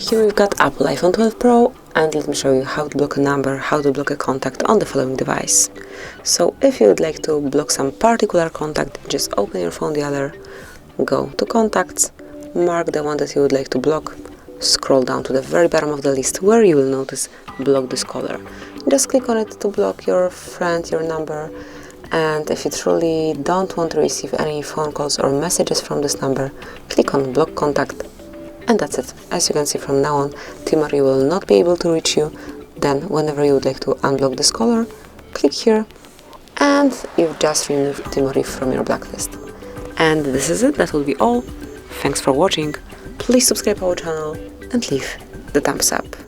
Here we've got Apple iPhone 12 Pro, and let me show you how to block a number, how to block a contact on the following device. So if you would like to block some particular contact, just open your phone the other, go to contacts, mark the one that you would like to block, scroll down to the very bottom of the list where you will notice block this caller. Just click on it to block your friend, your number, and if you truly don't want to receive any phone calls or messages from this number, click on block contact. And that's it. As you can see, from now on, Timothy will not be able to reach you. Then, whenever you would like to unblock this caller, click here, and you've just removed Timothy from your blacklist. And this is it. That will be all. Thanks for watching. Please subscribe our channel and leave the thumbs up.